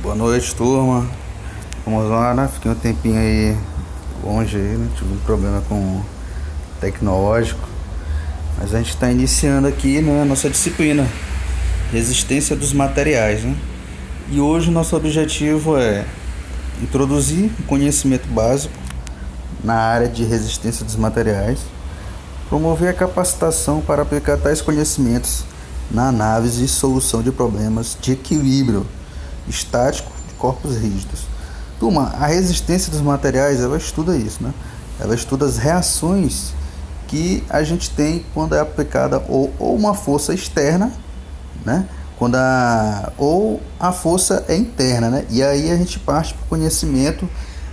Boa noite, turma. Vamos lá, né? Fiquei um tempinho aí longe aí, né? Tive um problema com tecnológico. Mas a gente está iniciando aqui, né, a nossa disciplina Resistência dos Materiais, né? E hoje o nosso objetivo é introduzir um conhecimento básico na área de resistência dos materiais, promover a capacitação para aplicar tais conhecimentos na análise e solução de problemas de equilíbrio estático de corpos rígidos. Turma, a resistência dos materiais, ela estuda isso, né? Ela estuda as reações que a gente tem quando é aplicada ou uma força externa, né? Ou a força é interna, né? E aí a gente parte para o conhecimento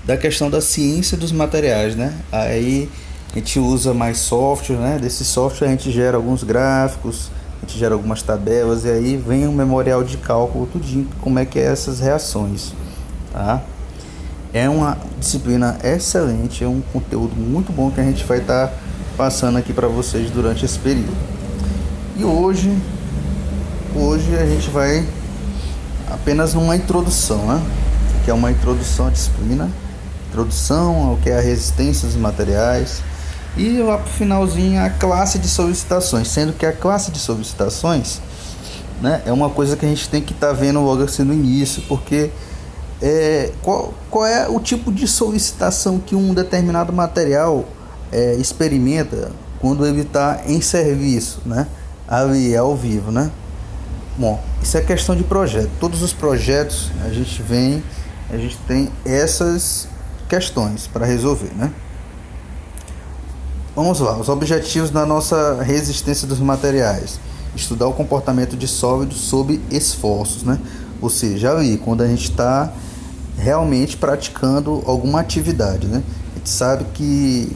da questão da ciência dos materiais, né? Aí a gente usa mais software, né? Desse software a gente gera alguns gráficos, a gente gera algumas tabelas e aí vem um memorial de cálculo tudinho, como é que é essas reações, tá? É uma disciplina excelente, é um conteúdo muito bom que a gente vai estar passando aqui para vocês durante esse período. E hoje a gente vai apenas numa introdução, né? Que é uma introdução à disciplina, introdução ao que é a resistência dos materiais, e lá pro finalzinho a classe de solicitações, sendo que a classe de solicitações, né, é uma coisa que a gente tem que estar vendo logo assim no início, porque qual é o tipo de solicitação que um determinado material experimenta quando ele está em serviço, né, ali ao vivo, né? Bom, isso é questão de projeto. Todos os projetos a gente tem essas questões para resolver, né? Vamos lá, os objetivos da nossa resistência dos materiais: estudar o comportamento de sólidos sob esforços, né? Ou seja, ali, quando a gente está realmente praticando alguma atividade, né? A gente sabe que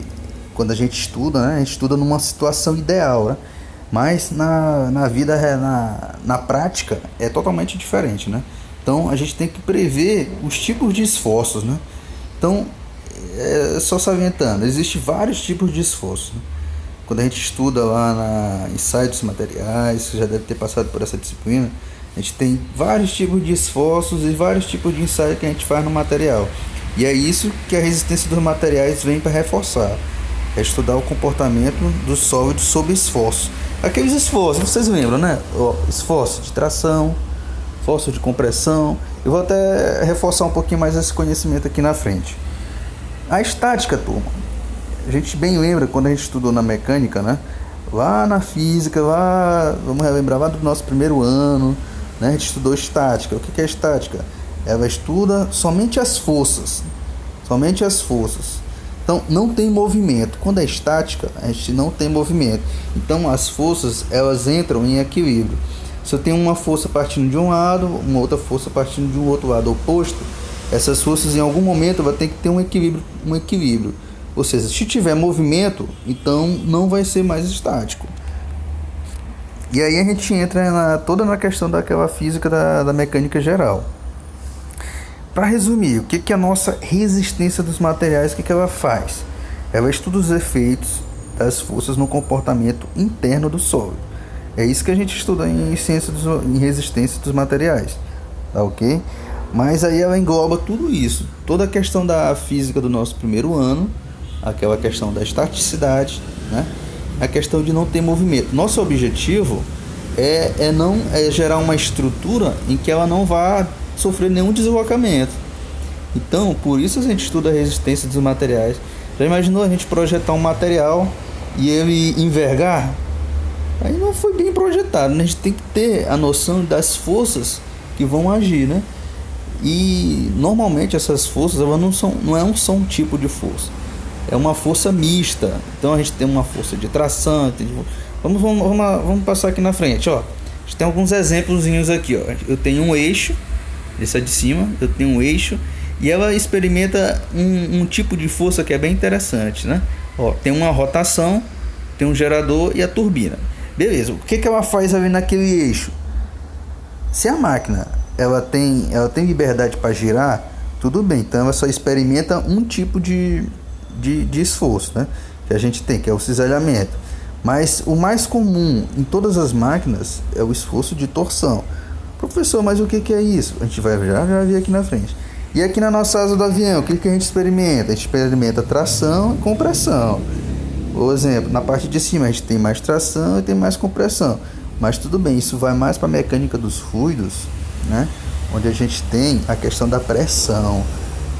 quando a gente estuda, né, a gente estuda numa situação ideal, né? Mas na vida, na prática, é totalmente diferente, né? Então a gente tem que prever os tipos de esforços, né? Então, só salientando, existem vários tipos de esforços, né? Quando a gente estuda lá na ensaio dos materiais, você já deve ter passado por essa disciplina, a gente tem vários tipos de esforços e vários tipos de ensaio que a gente faz no material. E é isso que a resistência dos materiais vem para reforçar. É estudar o comportamento dos sólidos sob esforço. Aqueles esforços, vocês lembram, né? Esforço de tração, esforço de compressão. Eu vou até reforçar um pouquinho mais esse conhecimento aqui na frente. A estática, turma, a gente bem lembra quando a gente estudou na mecânica, né? Lá na física, vamos relembrar lá do nosso primeiro ano, né? A gente estudou estática. O que é estática? Ela estuda somente as forças. Somente as forças. Então, não tem movimento. Quando é estática, a gente não tem movimento. Então, as forças, elas entram em equilíbrio. Se eu tenho uma força partindo de um lado, uma outra força partindo de um outro lado oposto, essas forças, em algum momento, vão ter que ter um equilíbrio. Ou seja, se tiver movimento, então não vai ser mais estático. E aí a gente entra toda na questão daquela física da mecânica geral. Para resumir, o que é a nossa resistência dos materiais, o que ela faz? Ela estuda os efeitos das forças no comportamento interno do sólido. É isso que a gente estuda em resistência dos materiais, tá ok? Mas aí ela engloba tudo isso, toda a questão da física do nosso primeiro ano, aquela questão da estaticidade, né? A questão de não ter movimento. Nosso objetivo é gerar uma estrutura em que ela não vá sofrer nenhum deslocamento. Então, por isso a gente estuda a resistência dos materiais. Já imaginou a gente projetar um material e ele envergar? Aí não foi bem projetado, né? A gente tem que ter a noção das forças que vão agir, né? E normalmente essas forças, elas não são um tipo de força, é uma força mista. Então a gente tem uma força de tração, vamos passar aqui na frente, ó. A gente tem alguns exemplozinhos aqui, ó. Eu tenho um eixo, esse é de cima, eu tenho um eixo e ela experimenta um tipo de força que é bem interessante, né? Ó, tem uma rotação, tem um gerador e a turbina. Beleza, o que ela faz ali naquele eixo? Se a máquina ela tem liberdade para girar, tudo bem, então ela só experimenta um tipo de esforço, né? Que a gente tem, que é o cisalhamento. Mas o mais comum em todas as máquinas é o esforço de torção. Professor, mas o que é isso? A gente vai já ver aqui na frente. E aqui na nossa asa do avião, o que a gente experimenta? A gente experimenta tração e compressão. Por exemplo, na parte de cima a gente tem mais tração e tem mais compressão. Mas tudo bem, isso vai mais para a mecânica dos fluidos, né? Onde a gente tem a questão da pressão.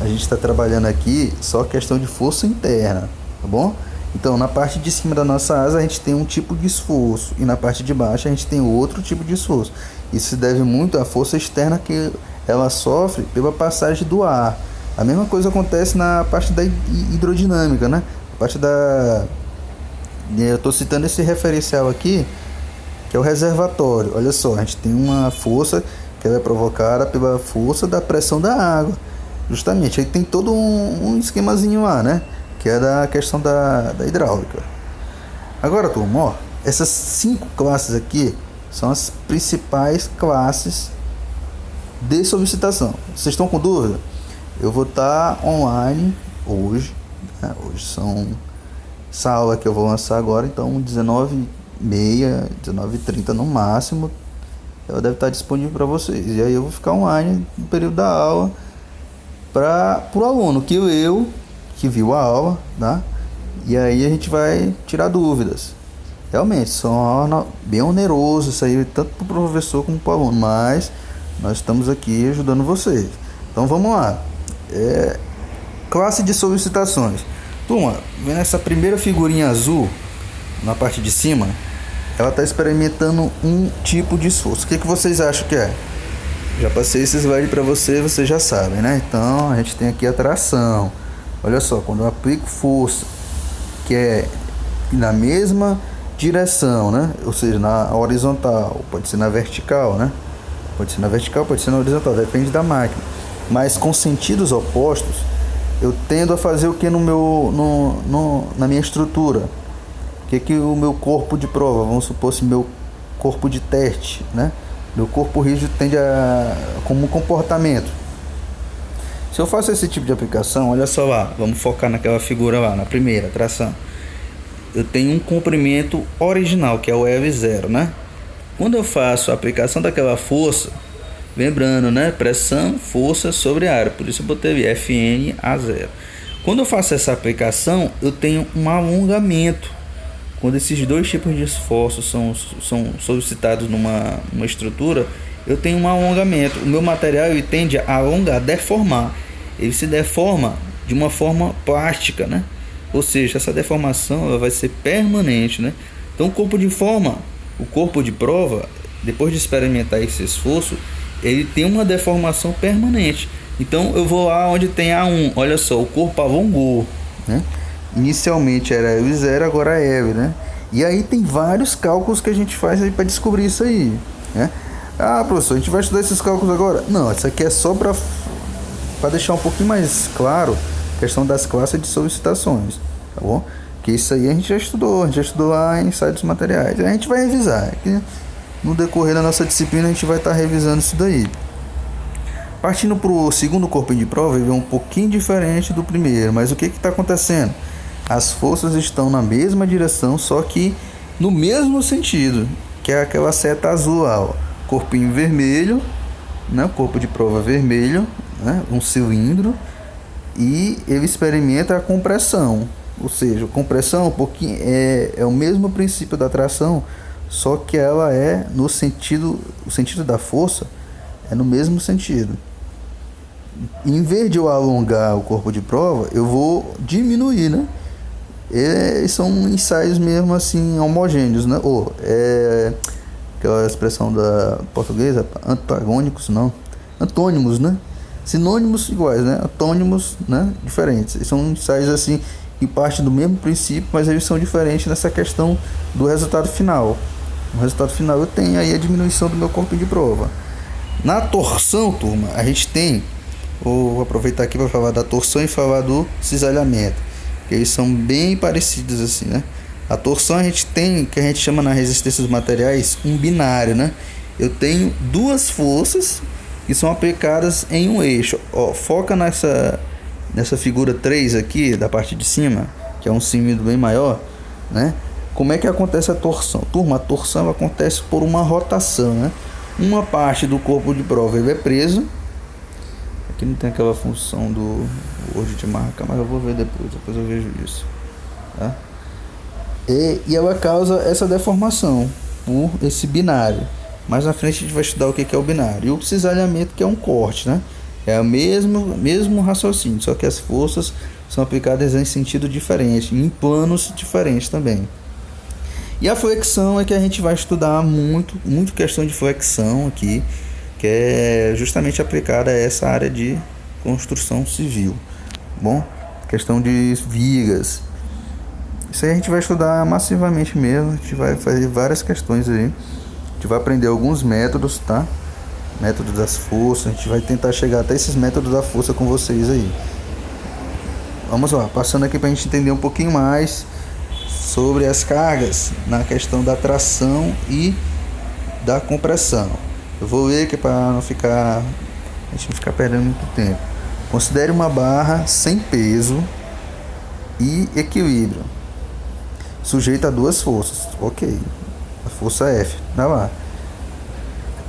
A gente está trabalhando aqui só a questão de força interna, tá bom? Então, na parte de cima da nossa asa a gente tem um tipo de esforço e na parte de baixo a gente tem outro tipo de esforço. Isso se deve muito à força externa que ela sofre pela passagem do ar. A mesma coisa acontece na parte da hidrodinâmica, né? A parte da... Eu estou citando esse referencial aqui, que é o reservatório. Olha só, a gente tem uma força que ela é provocada pela força da pressão da água. Justamente, aí tem todo um esquemazinho lá, né? Que é da questão da hidráulica. Agora, turma, ó, essas 5 classes aqui são as principais classes de solicitação. Vocês estão com dúvida? Eu vou estar online hoje, né? Hoje são essa aula que eu vou lançar agora, então 19h30, 19h30 no máximo, ela deve estar disponível para vocês. E aí eu vou ficar online no período da aula para o aluno que viu a aula, tá? E aí a gente vai tirar dúvidas. Realmente, são uma aula bem oneroso isso aí, tanto para o professor como para o aluno, mas nós estamos aqui ajudando vocês. Então vamos lá. Classe de solicitações. Turma, vendo essa primeira figurinha azul na parte de cima, ela está experimentando um tipo de esforço. O que vocês acham que é? Já passei esse slide para vocês já sabem, né? Então a gente tem aqui a tração. Olha só, quando eu aplico força que é na mesma direção, né? Ou seja, na horizontal, pode ser na vertical, né? Pode ser na vertical, pode ser na horizontal, depende da máquina. Mas com sentidos opostos, eu tendo a fazer o que na minha estrutura? O que o meu corpo de prova, vamos supor assim, meu corpo de teste, né? Meu corpo rígido tende a como comportamento. Se eu faço esse tipo de aplicação, olha só lá, vamos focar naquela figura lá, na primeira, tração. Eu tenho um comprimento original, que é o EV0, né? Quando eu faço a aplicação daquela força, lembrando, né? Pressão, força sobre área, por isso eu botei Fn A0. Quando eu faço essa aplicação, eu tenho um alongamento. Quando esses dois tipos de esforços são solicitados numa estrutura, eu tenho um alongamento. O meu material ele tende a alongar, deformar. Ele se deforma de uma forma plástica, né? Ou seja, essa deformação ela vai ser permanente, né? Então, o corpo de prova, depois de experimentar esse esforço, ele tem uma deformação permanente. Então, eu vou lá onde tem A1. Olha só, o corpo alongou, né? Inicialmente era EV0, agora é EV, né? E aí tem vários cálculos que a gente faz aí para descobrir isso aí, né? Ah, professor, a gente vai estudar esses cálculos agora? Não, isso aqui é só para deixar um pouquinho mais claro a questão das classes de solicitações, tá bom? Que isso aí a gente já estudou lá em site dos materiais. A gente vai revisar, aqui no decorrer da nossa disciplina a gente vai estar revisando isso daí. Partindo para o segundo corpinho de prova, ele é um pouquinho diferente do primeiro, mas o que está acontecendo? As forças estão na mesma direção, só que no mesmo sentido, que é aquela seta azul lá, ó. Corpinho vermelho, né? Corpo de prova vermelho, né? Um cilindro, e ele experimenta a compressão, ou seja, a compressão um pouquinho é o mesmo princípio da tração, só que ela é no sentido, o sentido da força é no mesmo sentido. Em vez de eu alongar o corpo de prova, eu vou diminuir, né? São ensaios mesmo assim homogêneos, né? Aquela expressão da portuguesa, antagônicos, não, antônimos, né? Sinônimos iguais, né? Antônimos, né? Diferentes. São ensaios assim que partem do mesmo princípio, mas eles são diferentes nessa questão do resultado final. No resultado final eu tenho aí a diminuição do meu corpo de prova. Na torção, turma, a gente tem, vou aproveitar aqui para falar da torção e falar do cisalhamento, que eles são bem parecidos assim, né? A torção a gente tem, que a gente chama na resistência dos materiais, um binário, né? Eu tenho duas forças que são aplicadas em um eixo. Ó, foca nessa figura 3 aqui, da parte de cima, que é um cilindro bem maior, né? Como é que acontece a torção? Turma, a torção acontece por uma rotação, né? Uma parte do corpo de prova ele é preso. Aqui não tem aquela função do Word de marca, mas eu vou ver depois eu vejo isso, tá? E ela causa essa deformação por esse binário. Mais na frente a gente vai estudar o que é o binário. E o cisalhamento, que é um corte, né? É o mesmo raciocínio, só que as forças são aplicadas em sentido diferente, em planos diferentes também. E a flexão é que a gente vai estudar muito questão de flexão aqui, que é justamente aplicada a essa área de construção civil. Bom, questão de vigas. Isso aí a gente vai estudar massivamente mesmo, a gente vai fazer várias questões aí. A gente vai aprender alguns métodos, tá? Métodos das forças, a gente vai tentar chegar até esses métodos da força com vocês aí. Vamos lá, passando aqui para a gente entender um pouquinho mais sobre as cargas na questão da tração e da compressão. Eu vou ler que para a gente não ficar perdendo muito tempo. Considere uma barra sem peso e equilíbrio, sujeita a duas forças. Ok, a força F, vai lá.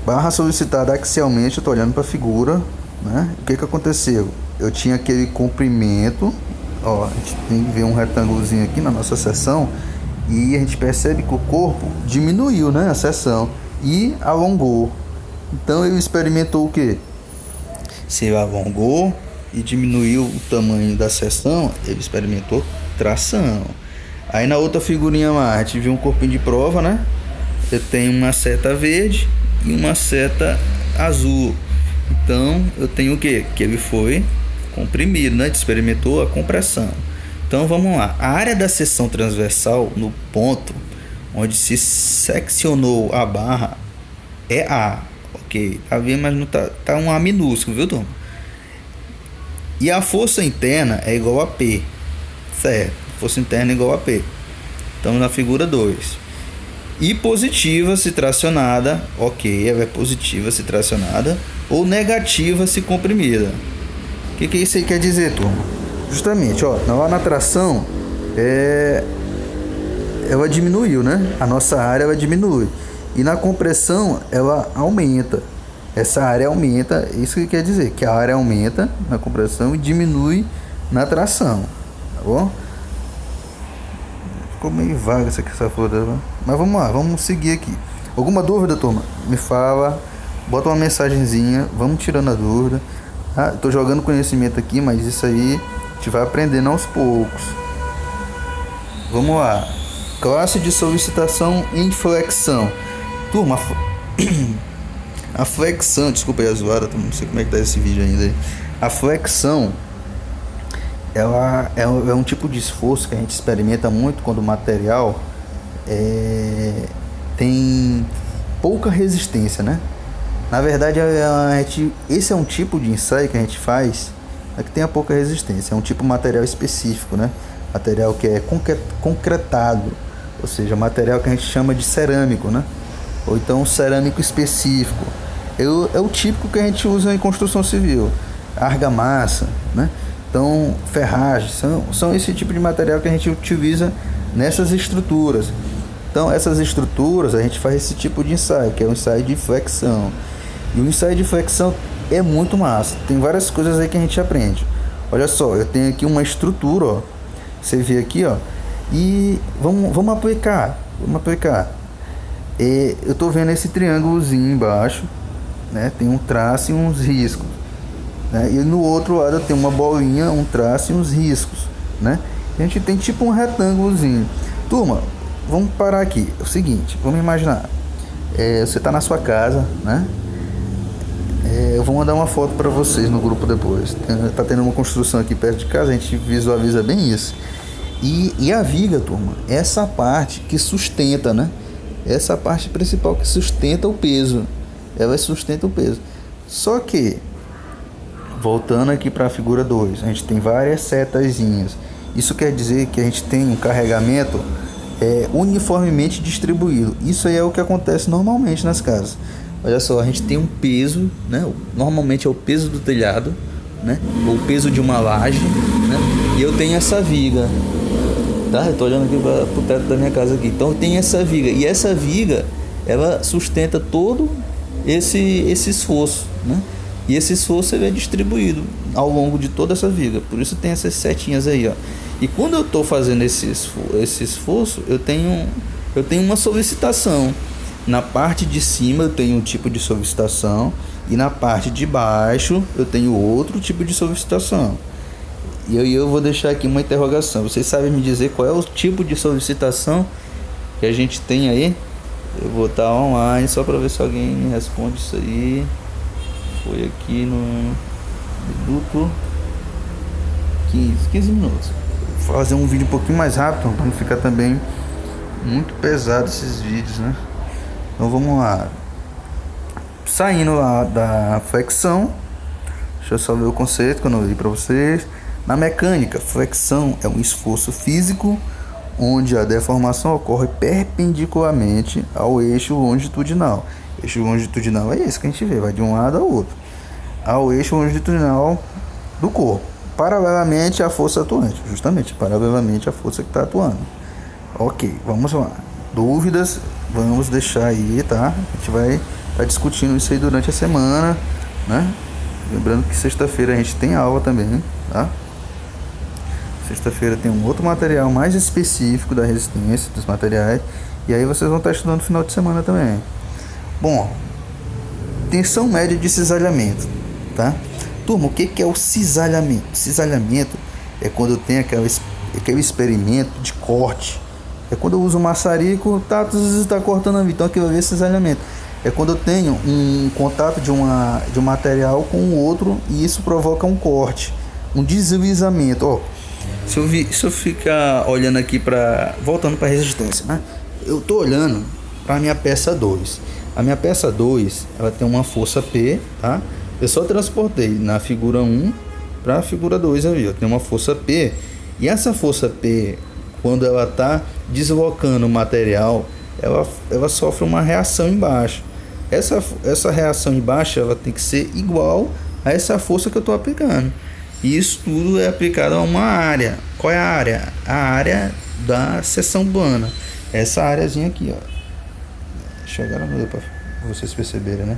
Barra solicitada axialmente, eu estou olhando para a figura, né? O que aconteceu? Eu tinha aquele comprimento, ó, a gente tem que ver um retângulozinho aqui na nossa seção, e a gente percebe que o corpo diminuiu, né, a seção, e alongou. Então ele experimentou o que? Se ele alongou e diminuiu o tamanho da seção, ele experimentou tração. Aí na outra figurinha lá, a gente viu um corpinho de prova, né? Eu tenho uma seta verde e uma seta azul. Então eu tenho o que? Que ele foi comprimido, né? Experimentou a compressão. Então vamos lá. A área da seção transversal no ponto onde se seccionou a barra é A. Ok, tá vendo? Mas não tá um A minúsculo, viu, turma? E a força interna é igual a P. Certo. Força interna é igual a P. Estamos na figura 2. E positiva se tracionada, ok, ela é positiva se tracionada, ou negativa se comprimida. O que isso aí quer dizer, turma? Justamente, ó, lá na tração, ela diminuiu, né? A nossa área ela diminui. E na compressão, ela aumenta. Essa área aumenta, isso que quer dizer, que a área aumenta na compressão e diminui na tração, tá bom? Ficou meio vaga essa foda, né? Mas vamos lá, vamos seguir aqui. Alguma dúvida, turma? Me fala, bota uma mensagenzinha, vamos tirando a dúvida. Ah, tô jogando conhecimento aqui, mas isso aí a gente vai aprendendo aos poucos. Vamos lá. Classe de solicitação em flexão. Turma, a flexão, desculpa aí a zoada, não sei como é que tá esse vídeo ainda aí. A flexão, ela é um tipo de esforço que a gente experimenta muito quando o material tem pouca resistência, né? Na verdade, esse é um tipo de ensaio que a gente faz que tem a pouca resistência. É um tipo de material específico, né? Material que é concretado, ou seja, material que a gente chama de cerâmico, né? Ou então cerâmico específico. É o típico que a gente usa em construção civil. Argamassa, né? Então, ferragem, são esse tipo de material que a gente utiliza nessas estruturas. Então, essas estruturas, a gente faz esse tipo de ensaio, que é um ensaio de flexão. E o ensaio de flexão é muito massa. Tem várias coisas aí que a gente aprende. Olha só, eu tenho aqui uma estrutura, ó. Você vê aqui, ó. E vamos aplicar. Eu tô vendo esse triângulozinho embaixo, né? Tem um traço e uns riscos, né? E no outro lado eu tenho uma bolinha, um traço e uns riscos, né? A gente tem tipo um retângulozinho. Turma, vamos parar aqui. É o seguinte, vamos imaginar. Você tá na sua casa, né? Eu vou mandar uma foto para vocês no grupo depois. Tá tendo uma construção aqui perto de casa, a gente visualiza bem isso. E a viga, turma, essa parte que sustenta, né? Essa parte principal que sustenta o peso. Ela sustenta o peso. Só que, voltando aqui para a figura 2, a gente tem várias setazinhas. Isso quer dizer que a gente tem um carregamento uniformemente distribuído. Isso aí é o que acontece normalmente nas casas. Olha só, a gente tem um peso, né? Normalmente é o peso do telhado, né? Ou o peso de uma laje, né? E eu tenho essa viga, tá? Eu tô olhando aqui para o teto da minha casa aqui. Então tem essa viga, e essa viga ela sustenta todo esse esforço, né? E esse esforço ele é distribuído ao longo de toda essa viga. Por isso tem essas setinhas aí, ó. E quando eu estou fazendo esse esforço, eu tenho uma solicitação. Na parte de cima eu tenho um tipo de solicitação e na parte de baixo eu tenho outro tipo de solicitação. E aí eu vou deixar aqui uma interrogação. Vocês sabem me dizer qual é o tipo de solicitação que a gente tem aí? Eu vou estar online só para ver se alguém me responde isso aí. Foi aqui no minuto 15 minutos. Vou fazer um vídeo um pouquinho mais rápido para não ficar também muito pesado esses vídeos, né? Então vamos lá. Saindo lá da flexão, deixa eu só ver o conceito que eu não li para vocês. Na mecânica, flexão é um esforço físico onde a deformação ocorre perpendicularmente ao eixo longitudinal. Eixo longitudinal é esse que a gente vê, vai de um lado ao outro, ao eixo longitudinal do corpo, paralelamente à força atuante, justamente paralelamente à força que está atuando. Ok, vamos lá. Dúvidas, vamos deixar aí, tá? A gente vai estar discutindo isso aí durante a semana, né? Lembrando que sexta-feira a gente tem aula também, tá? Sexta-feira tem um outro material mais específico da resistência dos materiais. E aí vocês vão estar estudando no final de semana também. Bom, tensão média de cisalhamento, tá? Turma, o que é o cisalhamento? Cisalhamento é quando eu tenho aquele experimento de corte. É quando eu uso um maçarico, está cortando a vida. Então aquilo ali é cisalhamento. É quando eu tenho um contato de um material com o outro e isso provoca um corte, um deslizamento. Ó, se eu ficar olhando aqui voltando para a resistência, né? Eu tô olhando para a minha peça 2. A minha peça 2, ela tem uma força P, tá? Eu só transportei na figura 1 para a figura 2 ali, ó. Tem uma força P. E essa força P, quando ela tá deslocando o material, ela sofre uma reação embaixo. Essa reação embaixo, ela tem que ser igual a essa força que eu tô aplicando. E isso tudo é aplicado a uma área. Qual é a área? A área da seção plana. Essa áreazinha aqui, ó. Chegaram no para vocês perceberem, né?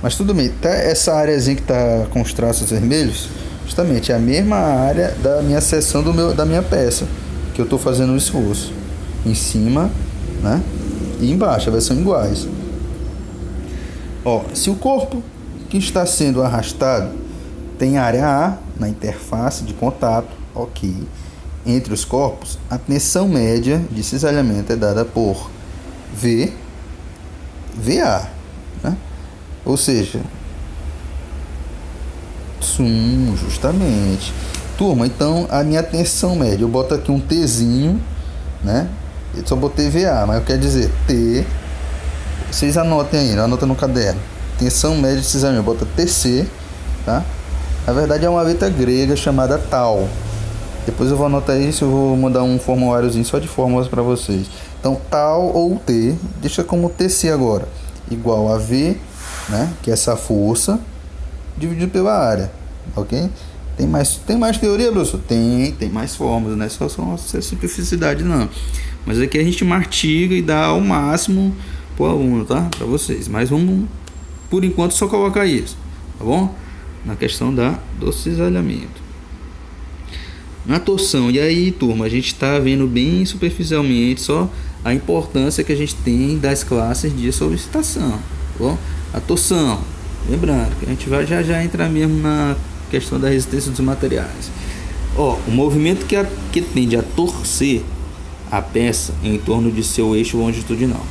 Mas tudo bem. Tá, essa áreazinha que tá com os traços vermelhos, justamente é a mesma área da minha seção da minha peça, que eu tô fazendo um esforço. Em cima, né? E embaixo, elas são iguais. Ó, se o corpo que está sendo arrastado tem área A na interface de contato, ok, entre os corpos, a tensão média de cisalhamento é dada por VA, né? Ou seja, justamente. Turma, então a minha tensão média, eu boto aqui um Tzinho, né? Eu só botei VA, mas eu quero dizer T. Vocês anotem aí, anota no caderno. Tensão média de cisalhamento, bota TC, tá? Na verdade é uma letra grega chamada tal. Depois eu vou anotar isso, eu vou mandar um formuláriozinho só de fórmulas para vocês. Então tal ou T, deixa como TC agora, igual a V, né? Que é essa força dividido pela área, ok? Tem mais teoria, professor? Tem mais fórmulas, né? Só simplicidade não. Mas aqui a gente mastiga e dá ao máximo pro aluno, tá? Para vocês. Mas vamos, por enquanto, só colocar isso, tá bom? Na questão do cisalhamento. Na torção, e aí, turma, a gente está vendo bem superficialmente só a importância que a gente tem das classes de solicitação, tá bom? A torção, lembrando que a gente vai já entrar mesmo na questão da resistência dos materiais. Ó, o movimento que tende a torcer a peça em torno de seu eixo longitudinal.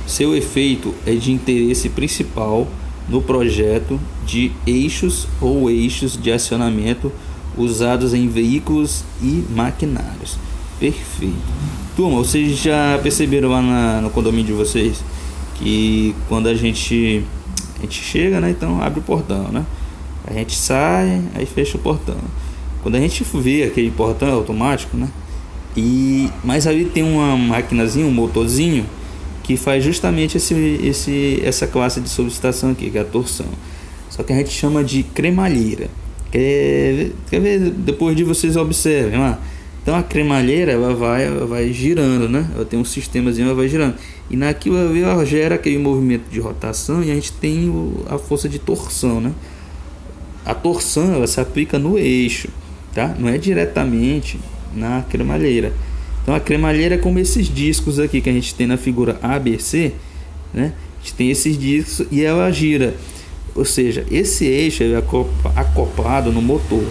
Seu efeito é de interesse principal no projeto de eixos ou eixos de acionamento usados em veículos e maquinários. Perfeito. Turma, vocês já perceberam lá no condomínio de vocês que quando a gente chega, né, então abre o portão, né? A gente sai, aí fecha o portão. Quando a gente vê aquele portão automático, né? Mas ali tem uma maquinazinha, um motorzinho que faz justamente essa classe de solicitação aqui, que é a torção. Só que a gente chama de cremalheira. Quer ver? Depois de vocês observem lá. Então a cremalheira ela vai girando, né? Ela tem um sistemazinho, ela vai girando. E naquilo ali ela gera aquele movimento de rotação e a gente tem a força de torção, né? A torção ela se aplica no eixo, tá? Não é diretamente na cremalheira. Então a cremalheira é como esses discos aqui que a gente tem na figura ABC, né? A gente tem esses discos e ela gira. Ou seja, esse eixo é acoplado no motor.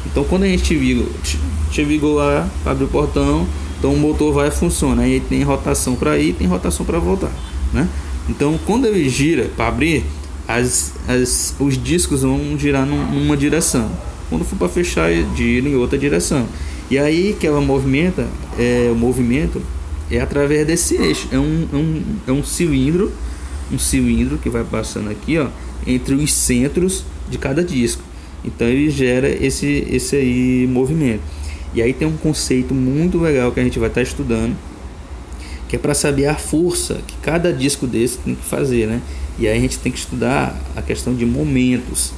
Então quando a gente ligou lá para abrir o portão, então o motor vai funcionar. Aí tem rotação para ir, tem rotação para voltar, né? Então quando ele gira para abrir, os discos vão girar numa direção. Quando for para fechar, gira em outra direção. E aí que ela movimenta, o movimento é através desse eixo. É um cilindro que vai passando aqui, ó, entre os centros de cada disco. Então ele gera esse aí movimento. E aí tem um conceito muito legal que a gente vai estar estudando, que é para saber a força que cada disco desse tem que fazer, né? E aí a gente tem que estudar a questão de momentos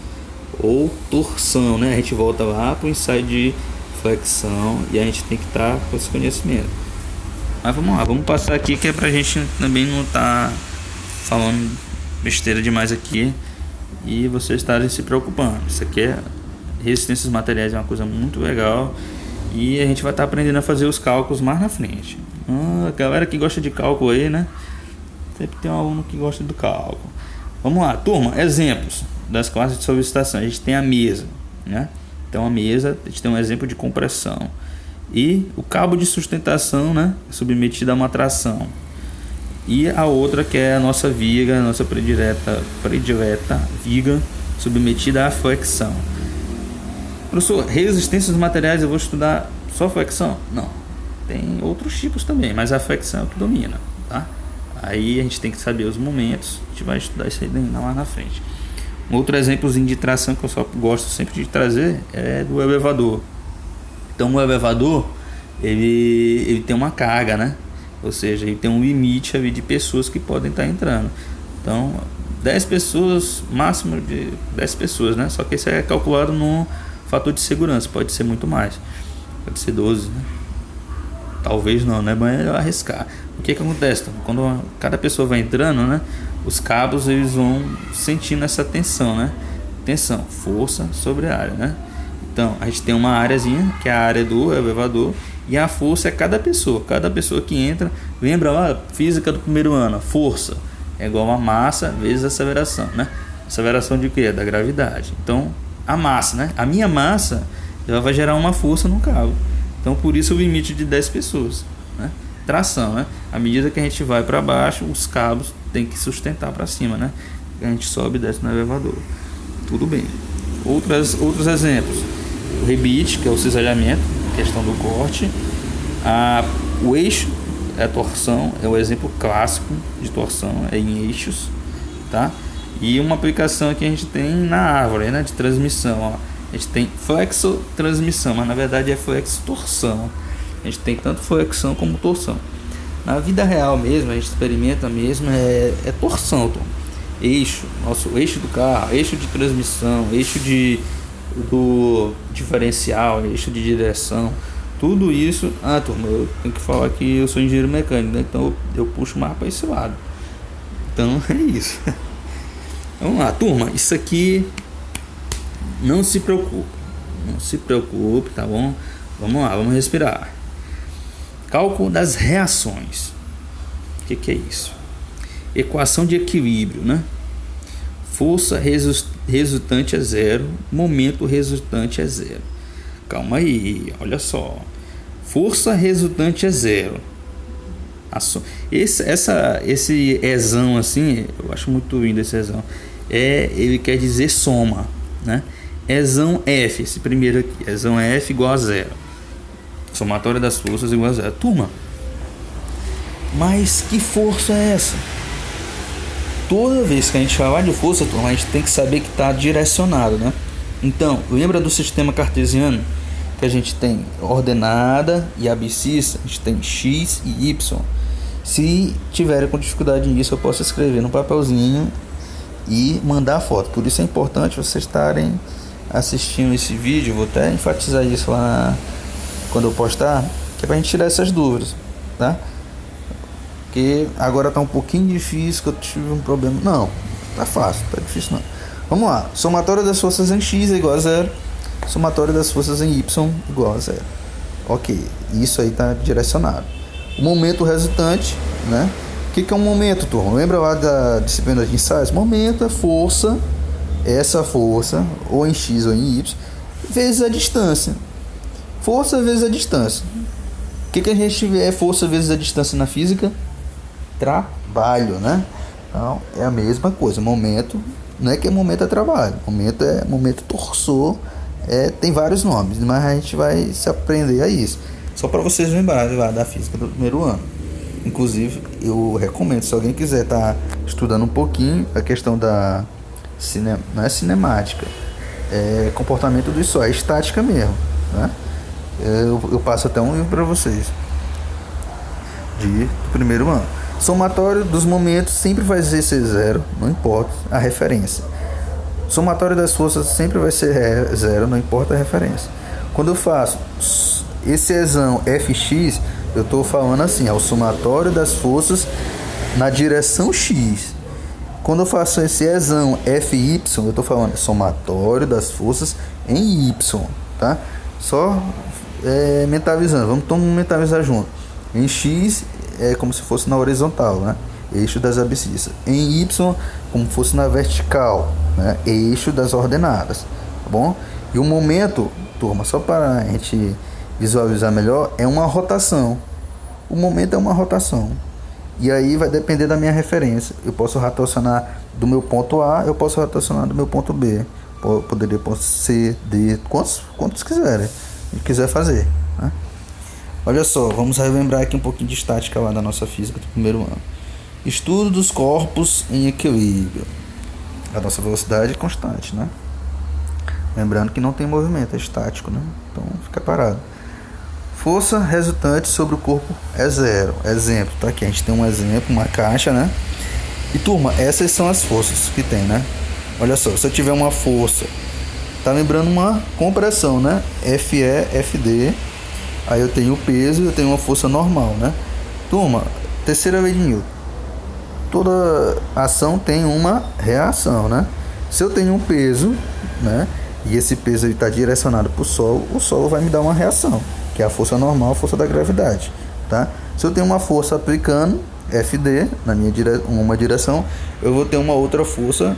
ou torção, né? A gente volta lá para o ensaio de flexão e a gente tem que estar com esse conhecimento. Mas vamos lá, vamos passar aqui que é pra gente também não estar falando besteira demais aqui e vocês estarem se preocupando. Isso aqui é resistências materiais, é uma coisa muito legal e a gente vai estar aprendendo a fazer os cálculos mais na frente. A galera que gosta de cálculo aí, né? Sempre tem um aluno que gosta do cálculo. Vamos lá, turma, exemplos das classes de solicitação. A gente tem a mesa, né? Então a mesa, a gente tem um exemplo de compressão. E o cabo de sustentação, né? Submetido a uma tração. E a outra que é a nossa viga, a nossa predileta viga submetida à flexão. Professor, resistências dos materiais eu vou estudar só flexão? Não, tem outros tipos também, mas a flexão é o que domina, tá? Aí a gente tem que saber os momentos, a gente vai estudar isso aí lá na frente. Um outro exemplozinho de tração que eu só gosto sempre de trazer é do elevador. Então o elevador ele tem uma carga, né? Ou seja, ele tem um limite ali de pessoas que podem estar entrando. Então 10 pessoas, máximo de 10 pessoas, né? Só que isso é calculado no fator de segurança, pode ser muito mais, pode ser 12, né? Talvez não, né? Mas é arriscar. O que acontece? Quando cada pessoa vai entrando, né? Os cabos eles vão sentindo essa tensão, né? Tensão, força sobre a área, né? Então a gente tem uma áreazinha que é a área do elevador e a força é cada pessoa que entra. Lembra lá, física do primeiro ano, a força é igual a massa vezes a aceleração, né? Aceleração de quê? Da gravidade. Então a massa, né? A minha massa ela vai gerar uma força no cabo. Então por isso o limite de 10 pessoas, né? Tração, né? À medida que a gente vai para baixo, os cabos tem que sustentar para cima, né? A gente sobe e desce no elevador. Tudo bem. Outros exemplos. O rebite, que é o cisalhamento, questão do corte. O eixo, a torção, é o exemplo clássico de torção, é em eixos, tá? E uma aplicação que a gente tem na árvore, né? De transmissão, ó. A gente tem flexo-transmissão, mas na verdade é flexo-torção. A gente tem tanto flexão como torção. Na vida real mesmo, a gente experimenta mesmo é torção, Tom. Eixo, nosso eixo do carro, eixo de transmissão, eixo do diferencial, eixo de direção, tudo isso. Turma, eu tenho que falar que eu sou engenheiro mecânico, né? Então eu puxo mais para esse lado. Então é isso. Vamos lá, turma, isso aqui não se preocupe, tá bom? Vamos lá, vamos respirar. Cálculo das reações. O que é isso? Equação de equilíbrio, né? Força resultante é zero, momento resultante é zero. Calma aí, olha só. Força resultante é zero. Esse exão assim, eu acho muito lindo esse exão. Ele quer dizer soma, né? Exão F, esse primeiro aqui, exão F igual a zero. Somatória das forças igual a zero. Turma, mas que força é essa? Toda vez que a gente falar de força, turma, a gente tem que saber que está direcionado, né? Então, lembra do sistema cartesiano? Que a gente tem ordenada e abscissa, a gente tem X e Y. Se tiverem com dificuldade nisso, eu posso escrever no papelzinho e mandar a foto. Por isso é importante vocês estarem assistindo esse vídeo. Vou até enfatizar isso lá quando eu postar, que é pra gente tirar essas dúvidas, tá? Porque agora tá um pouquinho difícil, que eu tive um problema. Não, tá fácil, tá difícil não. Vamos lá, somatório das forças em x é igual a zero, somatório das forças em y igual a zero. Ok, isso aí tá direcionado. O momento resultante, né? O que é um momento, turma? Lembra lá da disciplina de ensaios? Momento é força, essa força, ou em x ou em y, vezes a distância. Força vezes a distância. O que a gente vê é força vezes a distância na física? Trabalho, né? Então, é a mesma coisa. Momento, não é que momento é trabalho. Momento é momento torsor. Tem vários nomes, mas a gente vai se aprender a isso. Só para vocês lembrarem lá da física do primeiro ano. Inclusive, eu recomendo, se alguém quiser estar estudando um pouquinho a questão da não é cinemática, é comportamento do sol, é estática mesmo, né? Eu passo até um livro para vocês do primeiro ano. Somatório dos momentos sempre vai ser zero, não importa a referência. Somatório das forças sempre vai ser zero, não importa a referência. Quando eu faço esse exão fx, eu estou falando assim, é o somatório das forças na direção x. Quando eu faço esse exão fy, eu estou falando somatório das forças em y, tá? Só mentalizando, vamos mentalizar junto. Em x é como se fosse na horizontal, né? Eixo das abscissas. Em y, como se fosse na vertical, né? Eixo das ordenadas, tá bom? E o momento, turma, só para a gente visualizar melhor, é uma rotação. O momento é uma rotação. E aí vai depender da minha referência. Eu posso rotacionar do meu ponto A, eu posso rotacionar do meu ponto B. Poderia ponto C, D, quantos quiserem, quiser fazer, né? Olha só, vamos relembrar aqui um pouquinho de estática lá da nossa física do primeiro ano. Estudo dos corpos em equilíbrio. A nossa velocidade é constante, né? Lembrando que não tem movimento, é estático, né? Então fica parado. Força resultante sobre o corpo é zero. Exemplo, tá aqui, a gente tem um exemplo, uma caixa, né? E turma, essas são as forças que tem, né? Olha só, se eu tiver uma força, tá lembrando uma compressão, né? FE, FD, aí eu tenho o peso e eu tenho uma força normal, né? Turma, terceira lei de Newton. Toda ação tem uma reação, né? Se eu tenho um peso, né? E esse peso está direcionado para o solo vai me dar uma reação, que é a força normal, a força da gravidade, tá? Se eu tenho uma força aplicando FD na minha uma direção, eu vou ter uma outra força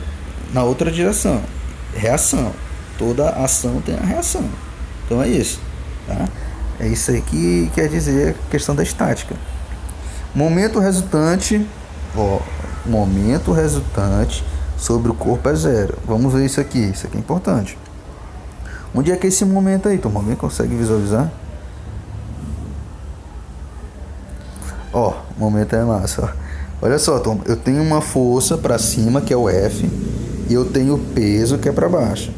na outra direção, reação. Toda ação tem a reação. Então é isso, tá? É isso aí que quer dizer a questão da estática. Momento resultante, momento resultante sobre o corpo é zero. Vamos ver isso aqui é importante. Onde é que é esse momento aí, turma? Alguém consegue visualizar? O momento é massa, ó. Olha só, turma, eu tenho uma força para cima, que é o F, e eu tenho o peso, que é para baixo,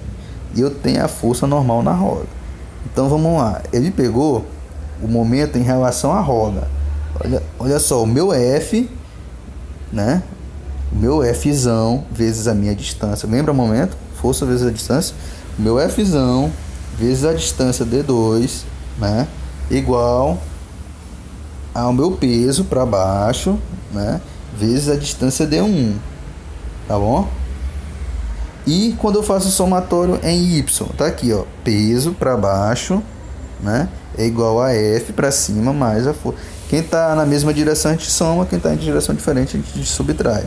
e eu tenho a força normal na roda. Então vamos lá, ele pegou o momento em relação à roda. Olha só, o meu F, né? O meu Fzão vezes a minha distância. Lembra o momento? Força vezes a distância. O meu Fzão vezes a distância D2, né? Igual ao meu peso para baixo, né? Vezes a distância D1. Tá bom? E quando eu faço o somatório em Y, tá aqui, ó. Peso para baixo, né? É igual a F para cima mais a força. Quem está na mesma direção a gente soma, quem está em direção diferente a gente subtrai.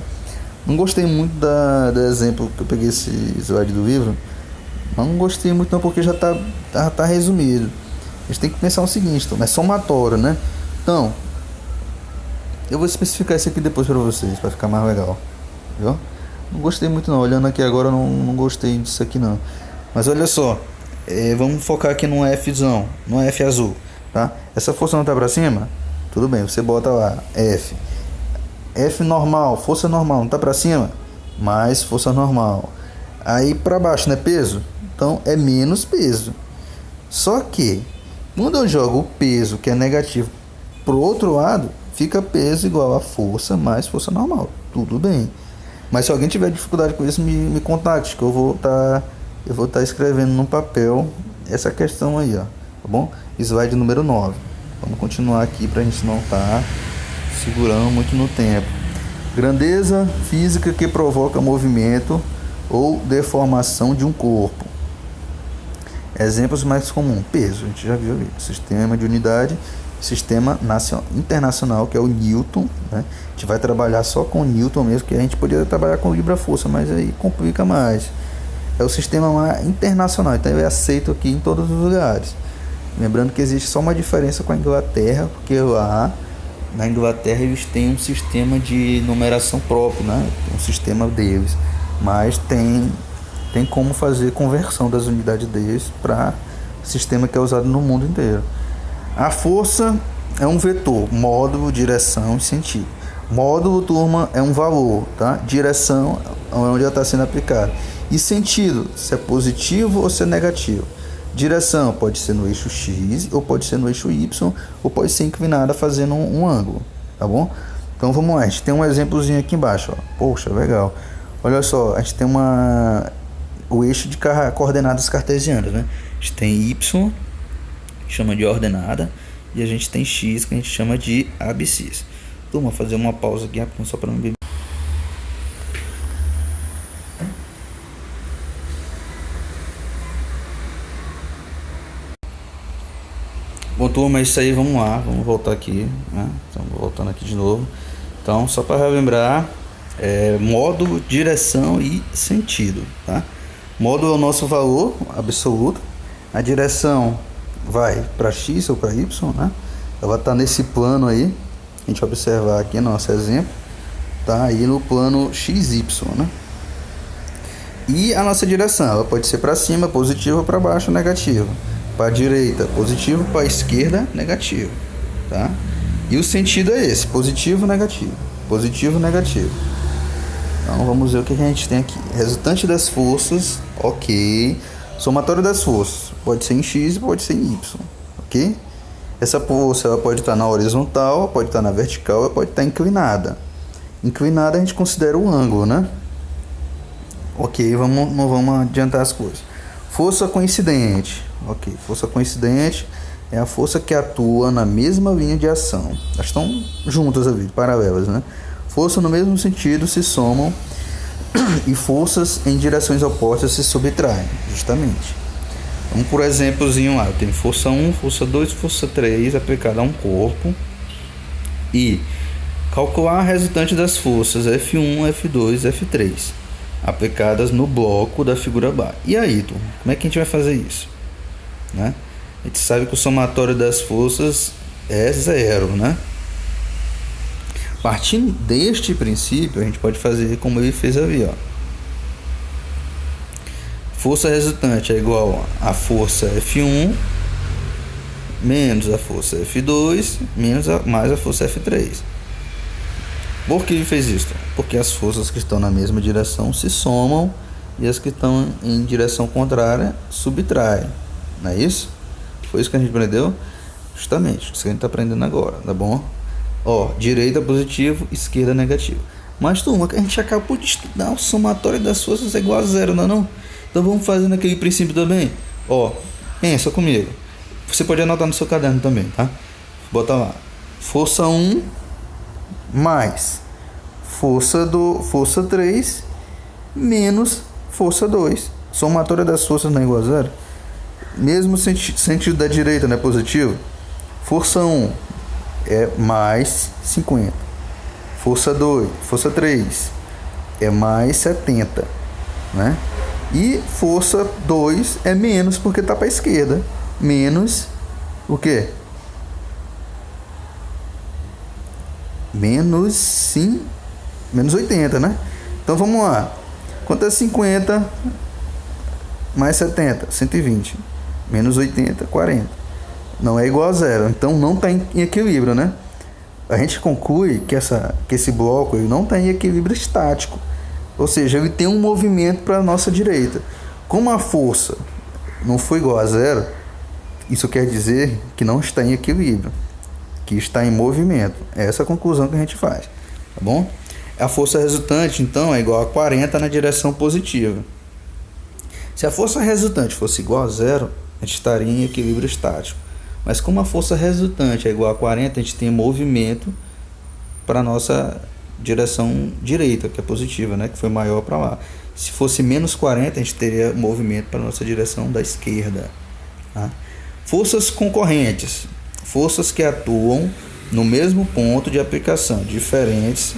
Não gostei muito do exemplo que eu peguei esse slide do livro. Não gostei muito não, porque já tá resumido. A gente tem que pensar o seguinte, então, é somatório, né? Então, eu vou especificar isso aqui depois para vocês, para ficar mais legal. Viu? Não gostei muito não, olhando aqui agora não gostei disso aqui não. Mas olha só, vamos focar aqui no Fzão, no F azul, tá? Essa força não tá para cima? Tudo bem, você bota lá, F normal, força normal, não tá para cima? Mais força normal. Aí para baixo, né, peso? Então é menos peso. Só que, quando eu jogo o peso, que é negativo, pro outro lado, fica peso igual a força mais força normal. Tudo bem. Mas se alguém tiver dificuldade com isso, me contate, que eu vou estar escrevendo no papel essa questão aí, ó. tá bom? Slide número 9. Vamos continuar aqui para a gente não estar segurando muito no tempo. Grandeza física que provoca movimento ou deformação de um corpo. Exemplos mais comuns: peso, a gente já viu ali. Sistema de unidade, sistema internacional, que é o Newton, né? A gente vai trabalhar só com o Newton mesmo, que a gente poderia trabalhar com libra-força, mas aí complica mais. É o sistema internacional, então é aceito aqui em todos os lugares. Lembrando que existe só uma diferença com a Inglaterra, porque lá na Inglaterra eles têm um sistema de numeração próprio, né? Um sistema deles, mas tem como fazer conversão das unidades deles para sistema que é usado no mundo inteiro. A força é um vetor, módulo, direção e sentido. Módulo, turma, é um valor, tá? Direção é onde ela está sendo aplicada. E sentido, se é positivo ou se é negativo. Direção pode ser no eixo X, ou pode ser no eixo Y, ou pode ser inclinada fazendo um ângulo, tá bom? Então vamos lá, a gente tem um exemplozinho aqui embaixo, ó. Poxa, legal. Olha só, a gente tem o eixo de coordenadas cartesianas, né? A gente tem Y, que chama de ordenada, e a gente tem X, que a gente chama de abscissa. Turma, fazer uma pausa aqui só para não beber. Bom, turma, é isso aí, vamos lá, vamos voltar aqui, né? Estamos voltando aqui de novo. Então, só para relembrar, módulo, direção e sentido, tá? Módulo é o nosso valor absoluto, a direção vai para X ou para Y, né? Ela vai estar nesse plano aí, a gente vai observar aqui no nosso exemplo, tá aí no plano XY, né? E a nossa direção, ela pode ser para cima, positivo, para baixo, negativo. Para a direita, positivo, para a esquerda, negativo, tá? E o sentido é esse, positivo, negativo, positivo, negativo. Então vamos ver o que a gente tem aqui. Resultante das forças, ok. Somatório das forças, pode ser em X e pode ser em Y, ok? Essa força ela pode estar na horizontal, pode estar na vertical, ela pode estar inclinada. Inclinada a gente considera o ângulo, né? Ok, não vamos adiantar as coisas. Força coincidente. Ok, força coincidente é a força que atua na mesma linha de ação. Elas estão juntas ali, paralelas, né? Força no mesmo sentido se somam e forças em direções opostas se subtraem, justamente. Vamos por exemplozinho lá. Eu tenho força 1, força 2, força 3 aplicada a um corpo. E calcular a resultante das forças F1, F2, F3 aplicadas no bloco da figura abaixo. E aí, turma, como é que a gente vai fazer isso? Né? A gente sabe que o somatório das forças é 0, né? Partindo deste princípio, a gente pode fazer como ele fez ali, ó. Força resultante é igual a força F1 menos a força F2 mais a força F3. Por que ele fez isso? Porque as forças que estão na mesma direção se somam e as que estão em direção contrária subtraem. Não é isso? Foi isso que a gente aprendeu? Justamente, isso que a gente está aprendendo agora, tá bom? Ó, direita positivo, esquerda negativo. Mas, turma, a gente acabou de estudar o somatório das forças é igual a 0, não é não? Então vamos fazer naquele princípio também. Ó, pensa comigo. Você pode anotar no seu caderno também, tá? Bota lá. Força 1 mais força 3 menos força 2. Somatória das forças não é igual a 0? Mesmo sentido da direita, não é positivo? Força 1 é mais 50. Força 3 é mais 70, né? E força 2 é menos porque está para a esquerda. Menos o quê? Menos 80, né? Então vamos lá. Quanto é 50 mais 70? 120. Menos 80, 40. Não é igual a 0. Então não está em equilíbrio, né? A gente conclui que esse bloco ele não está em equilíbrio estático. Ou seja, ele tem um movimento para a nossa direita. Como a força não foi igual a 0, isso quer dizer que não está em equilíbrio, que está em movimento. É essa a conclusão que a gente faz, tá bom? A força resultante, então, é igual a 40 na direção positiva. Se a força resultante fosse igual a 0, a gente estaria em equilíbrio estático. Mas como a força resultante é igual a 40, a gente tem movimento para a nossa direção direita, que é positiva, né? Que foi maior para lá. Se fosse menos 40, a gente teria movimento para a nossa direção da esquerda. Tá? Forças concorrentes. Forças que atuam no mesmo ponto de aplicação, diferentes,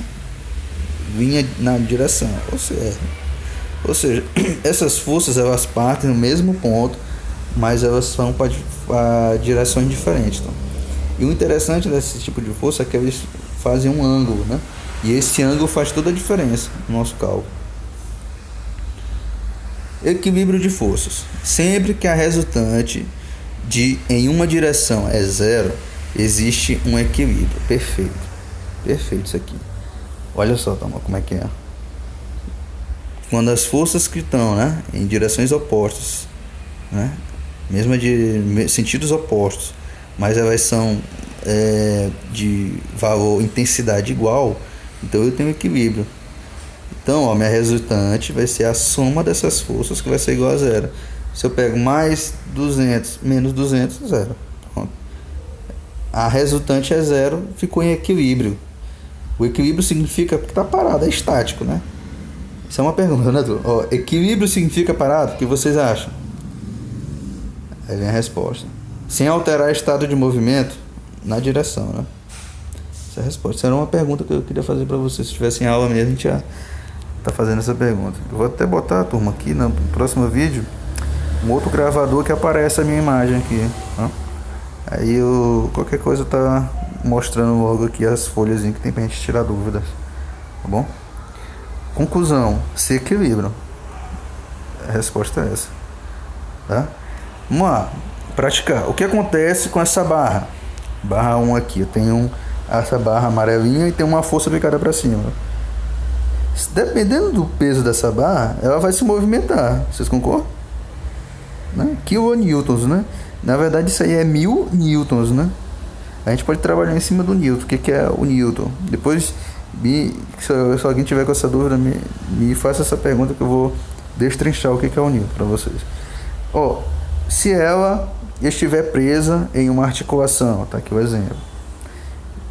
vinha na direção. Ou seja, essas forças elas partem no mesmo ponto, mas elas vão para direções diferentes. Então. E o interessante desse tipo de força é que eles fazem um ângulo, né? E esse ângulo faz toda a diferença no nosso cálculo. Equilíbrio de forças. Sempre que a resultante em uma direção é zero, existe um equilíbrio. Perfeito. Perfeito isso aqui. Olha só, toma, como é que é. Quando as forças que estão, né, em direções opostas, né, mesmo de sentidos opostos, mas elas são de valor, intensidade igual, então eu tenho equilíbrio. Então, ó, minha resultante vai ser a soma dessas forças, que vai ser igual a zero. Se eu pego mais 200 menos 200, zero. Pronto. A resultante é zero, ficou em equilíbrio. O equilíbrio significa que está parado, é estático, né? Isso é uma pergunta, né, Tu? Ó, equilíbrio significa parado? O que vocês acham? Aí vem a resposta. Sem alterar estado de movimento na direção, né? Essa é a resposta. Essa era uma pergunta que eu queria fazer para vocês. Se tivesse em aula mesmo, a gente já tá fazendo essa pergunta. Eu vou até botar, turma, aqui no próximo vídeo, um outro gravador que aparece a minha imagem aqui. Ó. Aí qualquer coisa tá mostrando logo aqui as folhas que tem pra gente tirar dúvidas. Tá bom? Conclusão, se equilibram. A resposta é essa. Tá? Vamos lá. Praticar. O que acontece com essa barra? Barra 1 aqui. Eu tenho essa barra amarelinha e tem uma força aplicada para cima. Dependendo do peso dessa barra, ela vai se movimentar. Vocês concordam? Né? Kilonewtons, né? Na verdade, isso aí é 1000 newtons, né? A gente pode trabalhar em cima do newton. O que é o newton? Depois, se alguém tiver com essa dúvida, me faça essa pergunta que eu vou destrinchar o que é o newton para vocês. Ó, se ela estiver presa em uma articulação, tá aqui o exemplo.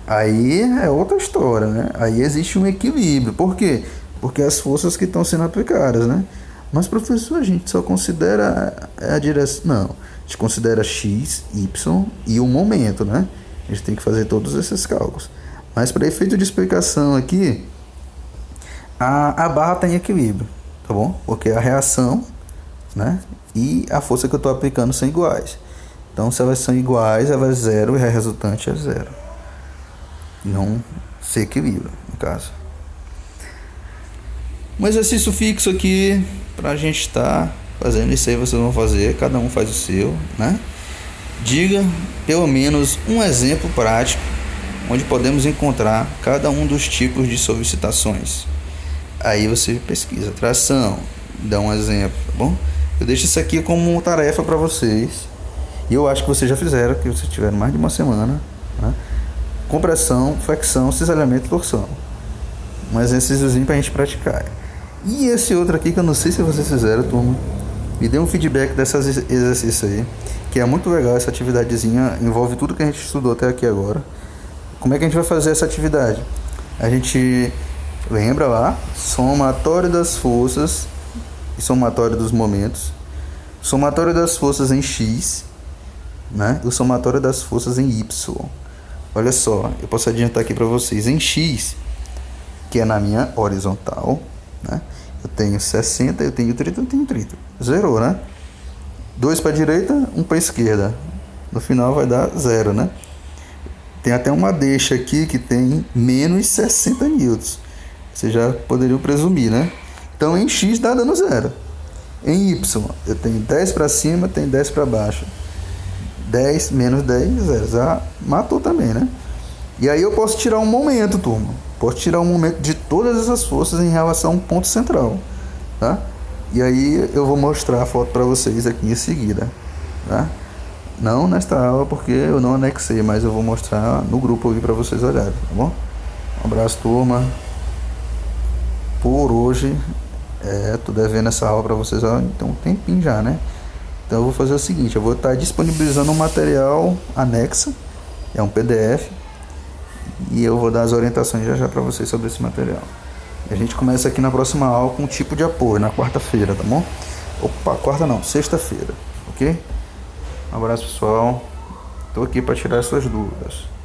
Aí é outra história, né? Aí existe um equilíbrio. Por quê? Porque as forças que estão sendo aplicadas, né? Mas, professor, a gente só considera a direção... Não, a gente considera x, y e o momento, né? A gente tem que fazer todos esses cálculos. Mas, para efeito de explicação aqui, a barra está em equilíbrio, tá bom? Porque a reação, né? E a força que eu estou aplicando são iguais. Então, se elas são iguais, ela é zero e a resultante é zero. Não se equilibra, no caso. Um exercício fixo aqui para a gente estar fazendo isso aí, vocês vão fazer, cada um faz o seu, né? Diga pelo menos um exemplo prático onde podemos encontrar cada um dos tipos de solicitações. Aí você pesquisa tração, dá um exemplo, tá bom? Eu deixo isso aqui como tarefa para vocês. E eu acho que vocês já fizeram, que vocês tiveram mais de uma semana, né? Compressão, flexão, cisalhamento e torção. Um exercíciozinho pra gente praticar. E esse outro aqui que eu não sei se vocês fizeram, turma. Me dê um feedback desse exercício aí, que é muito legal essa atividadezinha, envolve tudo que a gente estudou até aqui agora. Como é que a gente vai fazer essa atividade? A gente lembra lá, somatório das forças e somatório dos momentos. Somatório das forças em X, né? E o somatório das forças em Y. Olha só, eu posso adiantar aqui para vocês. Em X, que é na minha horizontal, né? Eu tenho 60, eu tenho 30, eu tenho 30. Zerou, né? 2 para a direita, 1 para a esquerda. No final vai dar 0, né? Tem até uma deixa aqui que tem menos 60 newtons. Vocês já poderiam presumir, né? Então em X dá dando 0. Em Y, eu tenho 10 para cima, tenho 10 para baixo. 10 menos 10, 0. Já matou também, né? E aí eu posso tirar um momento, turma. Posso tirar um momento de todas essas forças em relação a um ponto central, tá? E aí eu vou mostrar a foto para vocês aqui em seguida, tá? Não nesta aula porque eu não anexei, mas eu vou mostrar no grupo ali para vocês olharem, tá bom? Um abraço, turma. Por hoje, tô devendo essa aula para vocês, ó, então um tempinho já, né? Então eu vou fazer o seguinte, eu vou estar disponibilizando um material anexo, é um PDF, e eu vou dar as orientações já já para vocês sobre esse material. E a gente começa aqui na próxima aula com um tipo de apoio, na quarta-feira, tá bom? Opa, quarta não, sexta-feira, ok? Um abraço, pessoal. Estou aqui para tirar suas dúvidas.